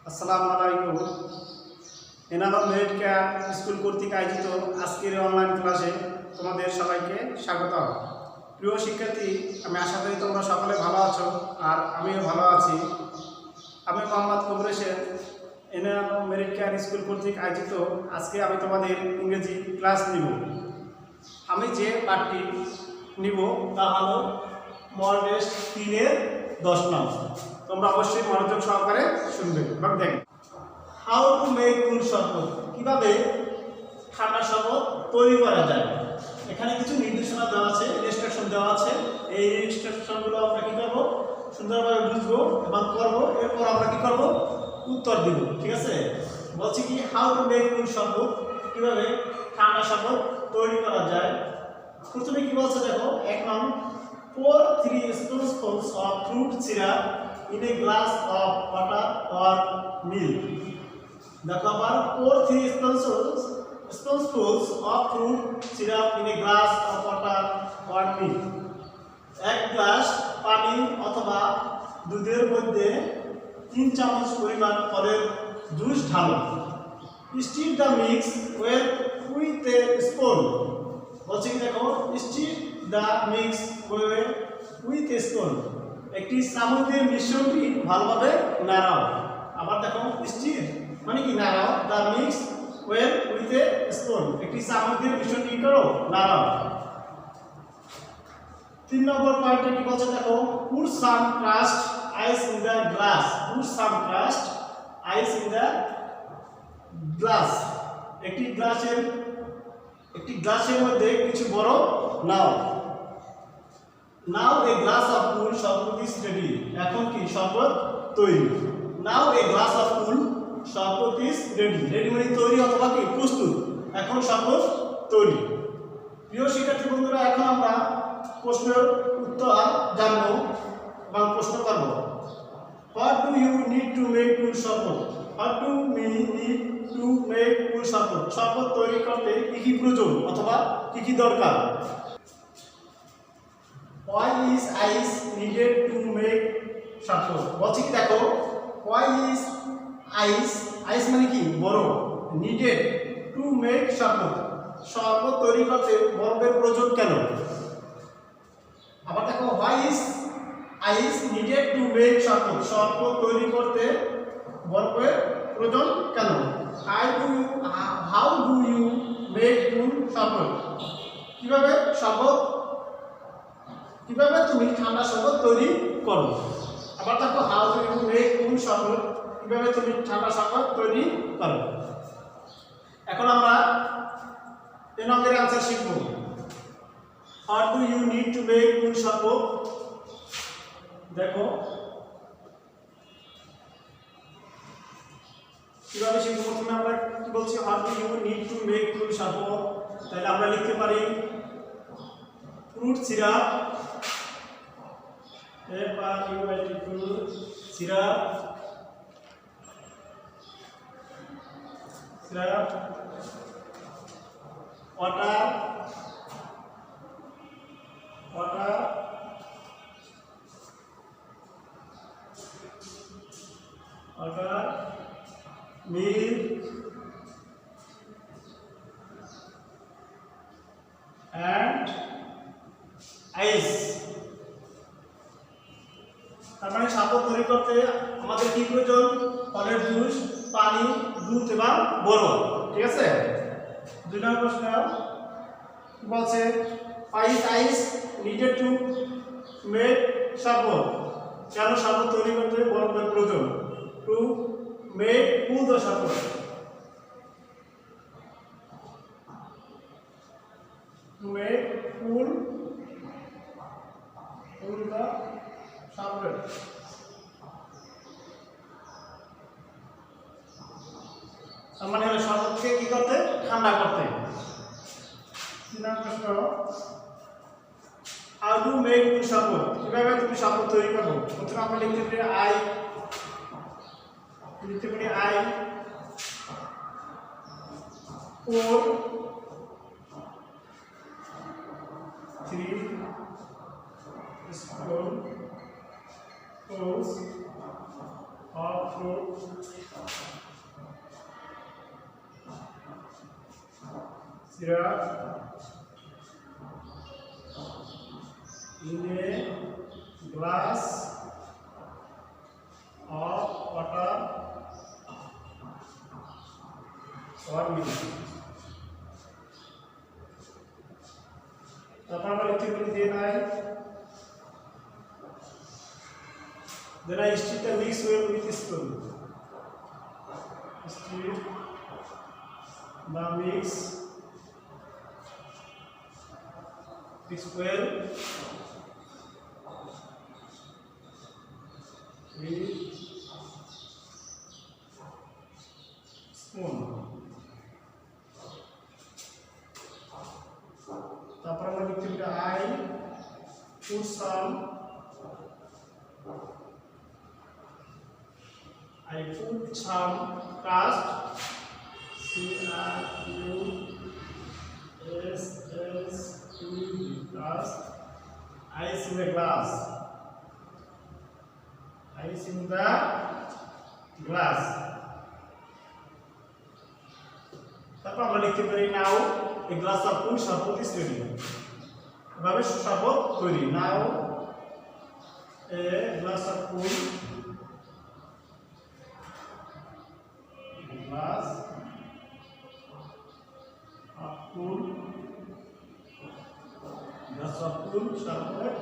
আসসালামু আলাইকুম। Analogue merit care school কর্তৃক আয়োজিত আজকের অনলাইন ক্লাসে তোমাদের সবাইকে স্বাগত। প্রিয় শিক্ষার্থী, আমি আশা করি তোমরা সকলে ভালো আছো আর আমিও ভালো আছি। আমি Mohammad Kabir Hossain, analog merit care school কর্তৃক আয়োজিত আজকে আমি তোমাদের ইংরেজি ক্লাস নিব। আমি যে পাঠটি নিব তা হলো মডেল টেস্ট 3-এর 10 নম্বর। তোমরা অবশ্যই মনোযোগ সহকারে শুনবে এবং দেখবে। হাউ টু মেক কুল শরবত, কিভাবে ঠান্ডা শরবত তৈরি করা যায়। এখানে কিছু নির্দেশনা দেওয়া আছে, ইনস্ট্রাকশন দেওয়া আছে। এই ইনস্ট্রাকশনগুলো আমরা কি করব, সুন্দরভাবে বুঝবো এবং করবো। এরপর আমরা কি করব, উত্তর দিব। ঠিক আছে, বলছি কি হাউ টু মেক কুল শরবত, কিভাবে ঠান্ডা শরবত তৈরি করা যায়। প্রথমে কি বলছে দেখো, 1 নং, pour 3 spoonfuls of fruit syrup in a glass of water or milk. দেখো আবার pour 3 spoonfuls of fruit syrup in a glass of water or milk. 1 glass পানি অথবা দুধের মধ্যে 3 চামচ পরিমাণ ফলের জুস ঢালো। Stir the mix with a spoon. বলছি কি দেখো, stir the mix with a spoon, একটি চামচ দিয়ে মিশ্রণটি ভালোভাবে নাড়াও। আবার দেখো, stir মানে কি নাড়াও, the mix with a spoon, একটি চামচ দিয়ে মিশ্রণটি করো, নাড়াও। 3 নম্বর পয়েন্টে কি বলছে দেখো, put some crushed ice in the glass. Put some crushed ice in the glass, একটি গ্লাসের মধ্যে কিছু বরফ নাও। নাও এ গ্লাস অফ কুল শরবত ইজ রেডি, এখন কি শরবত তৈরি। নাও এ গ্লাস অফ কুল শরবত ইজ রেডি, রেডি মানে তৈরি অথবা কি প্রস্তুত, এখন শরবত তৈরি। প্রিয় শিক্ষার্থী বন্ধুরা, এখন আমরা প্রশ্নের উত্তর জানবো এবং প্রশ্ন করব। What do you need to make cool sharbat? What do me need to make cool sharbat, শরবত তৈরি করতে কি কি প্রয়োজন অথবা কি কি দরকার। Why is ice needed to make শরবত? বলছি কি দেখো, why is ice মানে কি বরফ, needed to make শরবত, শরবত তৈরি করতে বরফের প্রয়োজন কেন। আবার দেখো, why is ice needed to make শরবত, শরবত তৈরি করতে বরফের প্রয়োজন কেন। How do you make কুল শরবত, কিভাবে তুমি ঠান্ডা শরবত তৈরি করো। আবার দেখো, how do you make cool শরবত, কিভাবে তুমি ঠান্ডা শরবত তৈরি করো। এখন আমরা এই নম্বরের आंसर শিখব। What do you need to make cool sharbat, দেখো কিভাবে শিখব। প্রথমে আমরা কি বলছি, what do you need to make cool sharbat, তাহলে আমরা লিখতে পারি fruit syrup, fruit syrup, water, milk and ice. তার মানে শরবত তৈরি করতে আমাদের কি প্রয়োজন, ফলের জুস, পানি, দুধ এবং বরফ। ঠিক আছে। 2 নম্বর প্রশ্ন বলছে, why is ice needed to make শরবত, কেন শরবত তৈরি করতে বরফের প্রয়োজন। to make cool the শরবত, to make cool the শরবত। তার মানে হলো শরবতকে কি করতে, ঠান্ডা করতে। 3 নম্বর প্রশ্ন, হাউ ডু মেক কুল শরবত, কিভাবে তুমি শরবত তৈরি করো। প্রথমে আমরা লিখতে পারি I pour 3 spoonfuls of fruit syrup in a glass of water or milk. তারপর আমরা লিখতে পারি then I stir the mix well with spoon. Stir the mix well with spoon. তারপর আমরা লিখতে পারি I put some crust crust ice in the glass. Ice in the glass. তারপর আমরা লিখতে পারি now a glass of cool শরবত is ready. এভাবে শরবত তৈরি। now a glass of cool glass of cool শরবত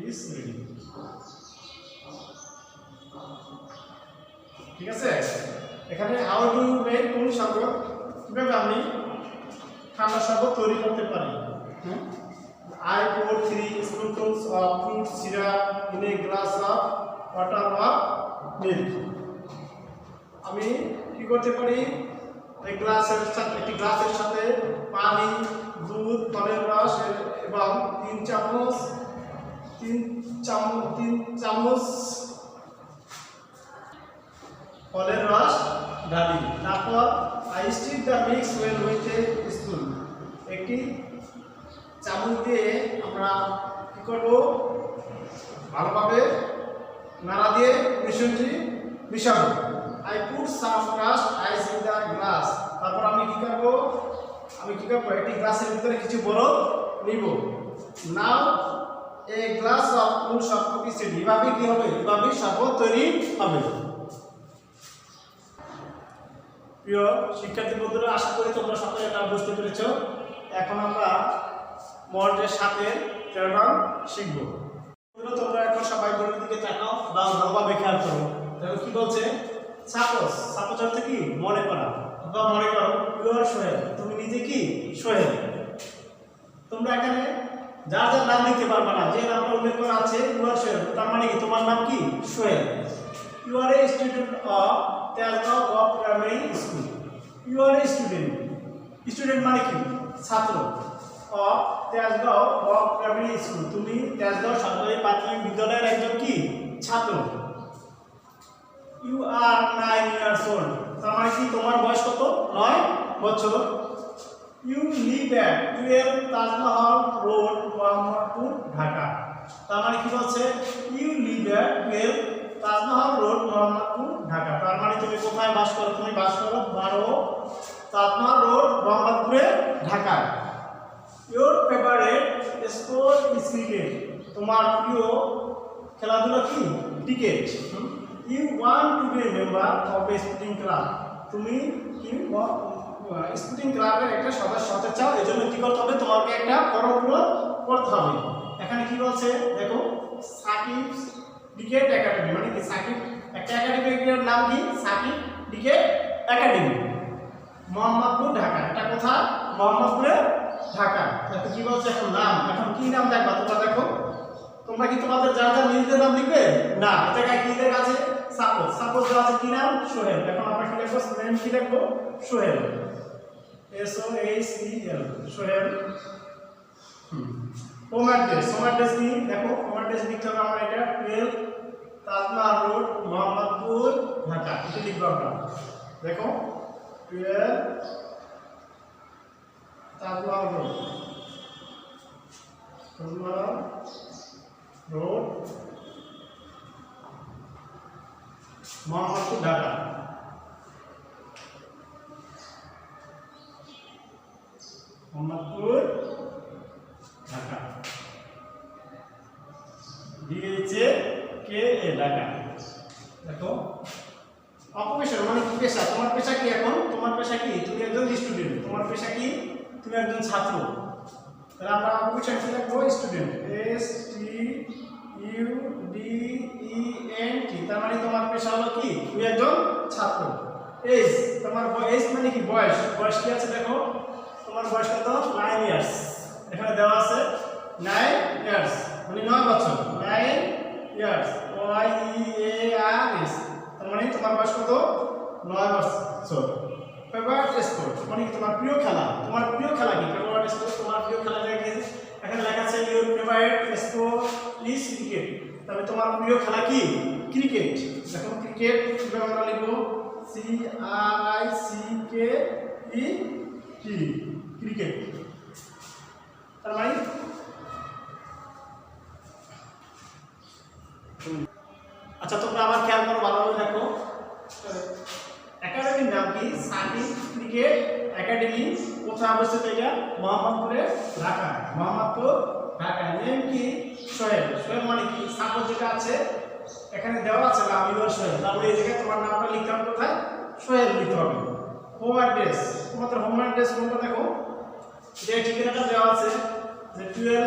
is ready. ঠিক আছে, এখানে হাউ ডু ইউ মেক কোন শরবত, কিভাবে আমি ঠান্ডা শরবত তৈরি করতে পারি। I pour 3 spoonfuls of fruit syrup in a glass of water or milk. আমি কি করতে পারি, একটি গ্লাসের সাথে পানি, দুধ, ফলের রস এবং 3 চামচ ফলের রস ঢালি। তারপর I stir the mix well with a spoon. একটি চামচ দিয়ে আমরা কি করব, ভালোভাবে নাড়া দিয়ে মিশ্রণটি মিশাবো। I put some crushed ice in the glass. তারপর আমি কি করব, একটি গ্লাসের ভিতরে কিছু বরফ নিব। Now a glass of cool শরবত is ready. এভাবে কি হবে, এভাবে শরবত তৈরি হবে। প্রিয় শিক্ষার্থী বন্ধুরা, আশা করি তোমরা সকলে এটা বুঝতে পেরেছো। এখন আমরা মডেলের সাথে 13 নং শিখব। তোমরা এখন সবাই বোর্ডের দিকে তাকাও বা ভালোভাবে খেয়াল করো। দেখো কি বলছে, সাপোজ অর্থ কি, মনে করা। বা মনে করো ইউ আর সোহেল, তুমি নিজে কি সোহেল। তোমরা এখানে যার যার নাম লিখতে পারবে না, যে নামটা উল্লেখ করা আছে ইউ আর সোহেল, তার মানে কি তোমার নাম কি Sohel. You are a student of Tejgaon govt primary school. You are a student মানে কি ছাত্র, of Tejgaon govt primary school, তুমি তেজগাঁও সরকারি প্রাথমিক বিদ্যালয়ের একজন কি ছাত্র। ইউ আর 9 years old, তার মানে কি তোমার বয়স কত, 9 বছর। You live at 12 Tajmahal road, Mohammadpur, Dhaka. তার মানে কি বলছে, you live at 12 Tajmahal road, Mohammadpur, Dhaka. তার মানে তুমি কোথায় বাস করো, তুমি বাস করো 12 তাজমহল রোড, মোহাম্মদপুরে, Dhaka. Your favourite sport is cricket, তোমার প্রিয় খেলাধুলা কি ক্রিকেট। You want to be member of a sporting club, তুমি কি স্পোর্টিং ক্লাবের একটা সদস্য হতে চাও, এজন্য কি করতে হবে, তোমাকে একটা ফর্ম পূরণ করতে হবে। এখানে কি বলছে দেখো, সাকিব ক্রিকেট একাডেমি, মানে কি সাকিব একটা একাডেমির নাম কি সাকিব ক্রিকেট একাডেমি, মোহাম্মদপুর, ঢাকা। এটা কোথায়, মোহাম্মদপুরে, ঢাকা। দেখো কি বলছে, এখন নাম, এখন কি নাম দেখবা তোমরা। দেখো তোমরা কি তোমাদের যার যার নিজেদের নাম লিখবে না, এটা কি লেখা আছে, সাপোজ দেওয়া আছে কি নাম, সোহেল। এখন আমরা কি লিখবো, নেম কি লিখবো, Sohel, SOHEL, Sohel. Home address কি দেখো, হোম অ্যাড্রেস লিখতে হবে আমরা, এটা 12 তাজমহল রোড, মোহাম্মদপুর, ঢাকা। এটা লিখবো আমরা, দেখো 12 Tajmahal road, road Mohammadpur Dhaka. Mohammadpur Dhaka. DHA Dhaka. দেখো অকুপেশন মানে কি পেশা, তোমার পেশা কি এখন, তোমার পেশা কি, তুমি একজন স্টুডেন্ট, তোমার পেশা কি, তুমি একজন ছাত্র। তাহলে আমরা অকুপেশন কি লিখবো, স্টুডেন্ট, STUDENT, তার মানে তোমার পেশা হলো কি, তুমি একজন ছাত্র। এজ, তোমার এজ মানে কি বয়স, বয়স কি আছে দেখো, তোমার বয়স কত, 9 ইয়ার্স, এখানে দেওয়া আছে 9 ইয়ার্স মানে 9 বছর, 9 ইয়ার্স, YEARS, তার মানে তোমার বয়স কত, 9 বছর। ফেভারিট স্পোর্ট মানে কি তোমার প্রিয় খেলা, তোমার প্রিয় খেলা কি, ফেভারিট স্পোর্ট তোমার প্রিয় খেলা কি, এখানে লেখা আছে your favourite sport is cricket, তাহলে তোমার প্রিয় খেলা কি, ক্রিকেট। দেখো ক্রিকেট কিভাবে আমরা লিখবো, CRICKET, ক্রিকেট। তার মানে আচ্ছা তোমরা আবার খেয়াল করো, ভালোভাবে দেখো, একাডেমির নাম কি, সাকিব ক্রিকেট একাডেমি, কোথায় অবস্থিত, এটা মোহাম্মদপুরে ঢাকা, মোহাম্মদপুর ঢাকা। নেম কি, সোহেল, সোহেল মানে কি, সাপোজ যেটা আছে এখানে দেওয়া আছে নাম ইওর সোহেল, তাহলে এই জায়গায় তোমার নামটা লিখতে হবে কোথায়, সোহেল লিখতে হবে। হোম অ্যাড্রেস, তোমাদের হোম অ্যাড্রেস কোনটা দেখো, যে ঠিকানাটা দেওয়া আছে যে 12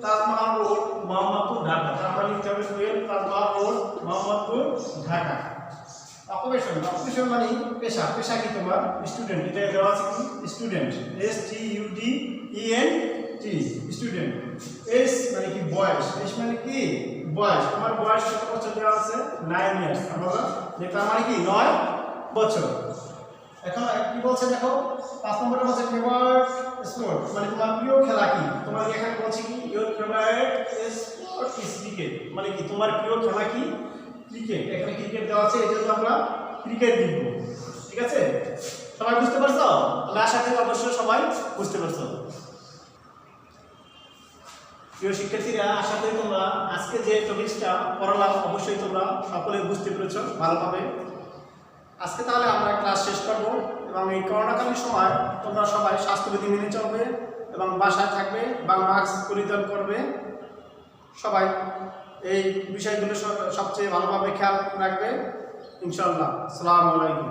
তাজমহল রোড মোহাম্মদপুর ঢাকা, তারপর লিখতে হবে 12 Tajmahal road Mohammadpur Dhaka. Occupation, occupation মানে পেশা, পেশা কি তোমার, স্টুডেন্ট, এটা দেওয়া আছে কি, স্টুডেন্ট, STUDENT, স্টুডেন্ট। এজ মানে কি বয়স, এজ মানে কি বয়স, তোমার বয়স কত বছর দেওয়া আছে, 9 ইয়ার্স, আমরা তার মানে কি 9 বছর। এখন কি বলছে দেখো, 5 নম্বরে বলছে ফেভারিট স্পোর্ট মানে তোমার প্রিয় খেলা কি, তোমার এখানে বলছে কি your favourite sport is cricket, মানে কি তোমার প্রিয় খেলা কি, ক্রিকেট, এখানে ক্রিকেট দেওয়া আছে, এজন্য আমরা ক্রিকেট লিখব। ঠিক আছে, সবাই বুঝতে পারছো? তাহলে আশা করি অবশ্যই সবাই বুঝতে পারছো। প্রিয় শিক্ষার্থীরা, আশা করি তোমরা আজকে যে টপিকসটা পড়ালাম অবশ্যই তোমরা সকলে বুঝতে পেরেছো ভালোভাবে। আজকে তাহলে আমরা ক্লাস শেষ করব, এবং এই করোনাকালীন সময় তোমরা সবাই স্বাস্থ্যবিধি মেনে চলবে এবং বাসায় থাকবে বা মাস্ক পরিধান করবে। সবাই এই বিষয়গুলো সবচেয়ে ভালোভাবে খেয়াল রাখবে ইনশাআল্লাহ। আসসালামু আলাইকুম।